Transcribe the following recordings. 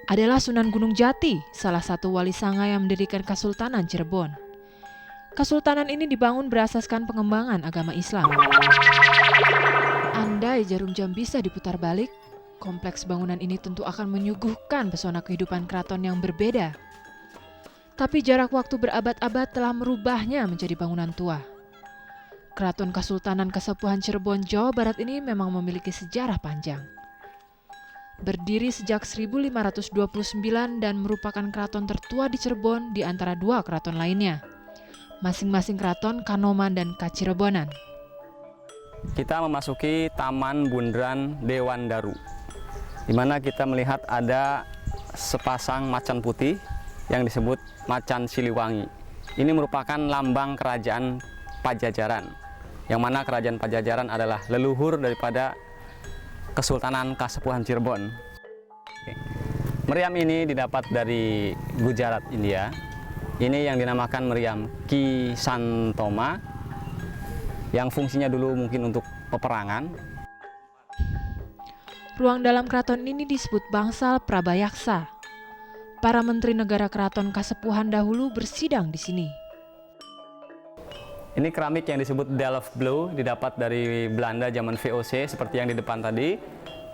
adalah Sunan Gunung Jati, salah satu wali sanga yang mendirikan Kesultanan Cirebon. Kesultanan ini dibangun berasaskan pengembangan agama Islam. Andai jarum jam bisa diputar balik, kompleks bangunan ini tentu akan menyuguhkan pesona kehidupan keraton yang berbeda. Tapi jarak waktu berabad-abad telah merubahnya menjadi bangunan tua. Keraton Kesultanan Kasepuhan Cirebon, Jawa Barat ini memang memiliki sejarah panjang. Berdiri sejak 1529 dan merupakan keraton tertua di Cirebon di antara dua keraton lainnya, masing-masing keraton Kanoman dan Kacirebonan. Kita memasuki Taman Bundaran Dewan Daru, di mana kita melihat ada sepasang macan putih yang disebut Macan Siliwangi. Ini merupakan lambang kerajaan Pajajaran, yang mana kerajaan Pajajaran adalah leluhur daripada Kesultanan Kasepuhan Cirebon. Meriam ini didapat dari Gujarat, India. Ini yang dinamakan meriam Ki Santoma, yang fungsinya dulu mungkin untuk peperangan. Ruang dalam keraton ini disebut bangsal Prabayaksa. Para menteri negara keraton Kasepuhan dahulu bersidang di sini. Ini keramik yang disebut Delft Blue, didapat dari Belanda zaman VOC seperti yang di depan tadi.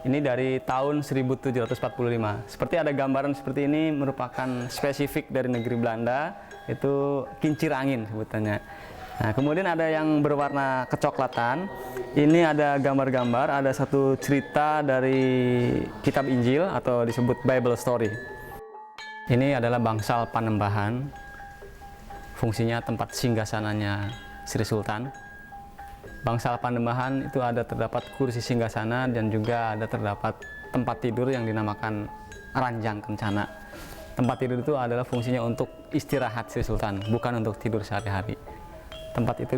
Ini dari tahun 1745. Seperti ada gambaran seperti ini, merupakan spesifik dari negeri Belanda, itu kincir angin sebutannya. Nah, kemudian ada yang berwarna kecoklatan. Ini ada gambar-gambar, ada satu cerita dari kitab Injil atau disebut Bible Story. Ini adalah bangsal Panembahan. Fungsinya tempat singgasananya Sri Sultan. Bangsal Panembahan itu terdapat kursi singgasana dan juga terdapat tempat tidur yang dinamakan ranjang kencana. Tempat tidur itu adalah fungsinya untuk istirahat Sri Sultan, bukan untuk tidur sehari-hari. Tempat itu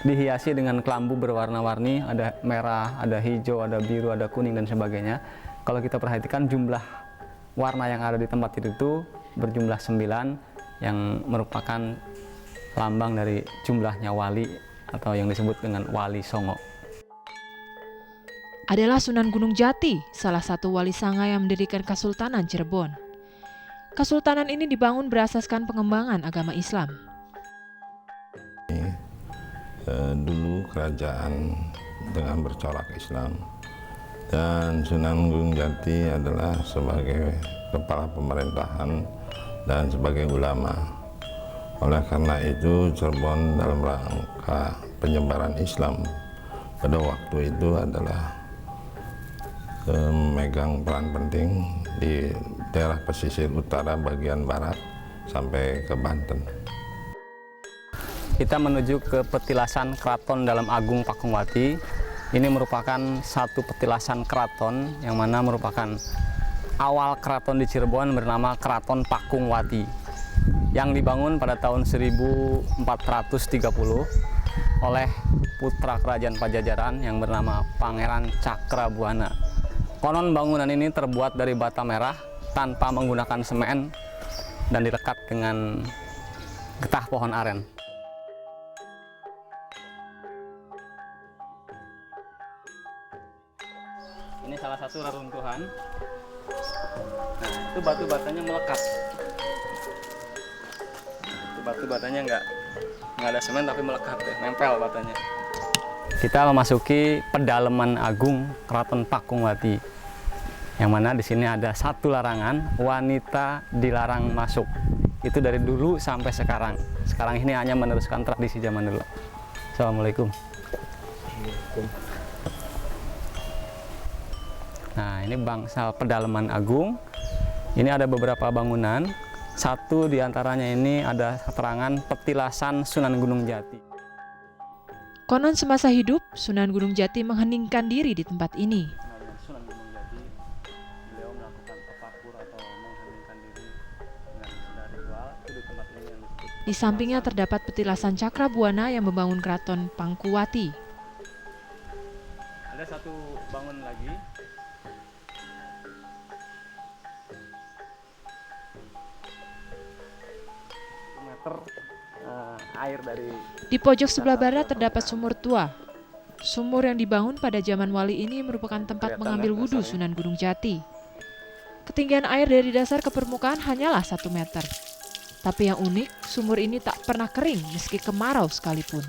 dihiasi dengan kelambu berwarna-warni, ada merah, ada hijau, ada biru, ada kuning dan sebagainya. Kalau kita perhatikan jumlah warna yang ada di tempat tidur itu berjumlah 9, yang merupakan lambang dari jumlahnya wali atau yang disebut dengan Wali Songo. Adalah Sunan Gunung Jati, salah satu wali sanga yang mendirikan Kesultanan Cirebon. Kesultanan ini dibangun berasaskan pengembangan agama Islam. Dulu kerajaan dengan bercorak Islam, dan Sunan Gunung Jati adalah sebagai kepala pemerintahan dan sebagai ulama. Oleh karena itu, Cirebon dalam rangka penyebaran Islam pada waktu itu adalah memegang peran penting di daerah pesisir utara bagian barat sampai ke Banten. Kita menuju ke petilasan Keraton Dalam Agung Pakungwati. Ini merupakan satu petilasan keraton yang mana merupakan awal keraton di Cirebon bernama Keraton Pakungwati, yang dibangun pada tahun 1430 oleh putra kerajaan Pajajaran yang bernama Pangeran Cakrabuana. Konon bangunan ini terbuat dari bata merah tanpa menggunakan semen dan dilekat dengan getah pohon aren. Ini salah satu reruntuhan. Nah, itu batu-batanya melekat. Batu batanya nggak ada semen tapi melekat ya, nempel batanya. Kita memasuki pedalaman agung Keraton Pakungwati, yang mana di sini ada satu larangan, wanita dilarang masuk. Itu dari dulu sampai sekarang. Sekarang ini hanya meneruskan tradisi zaman dulu. Assalamualaikum. Nah, ini bangsal pedalaman agung. Ini ada beberapa bangunan. Satu di antaranya ini ada keterangan petilasan Sunan Gunung Jati. Konon semasa hidup, Sunan Gunung Jati mengheningkan diri di tempat ini. Sunan Gunung Jati, beliau melakukan tafakur atau mengheningkan diri dengan sedang ritual itu di tempat ini yang disebut. Di sampingnya terdapat petilasan Cakrabuana yang membangun keraton Pangkuwati. Ada satu bangun lagi. Air dari Di pojok sebelah barat terdapat sumur tua. Sumur yang dibangun pada zaman wali ini merupakan tempat mengambil wudhu Sunan Gunung Jati. Ketinggian air dari dasar ke permukaan hanyalah 1 meter. Tapi yang unik, sumur ini tak pernah kering meski kemarau sekalipun.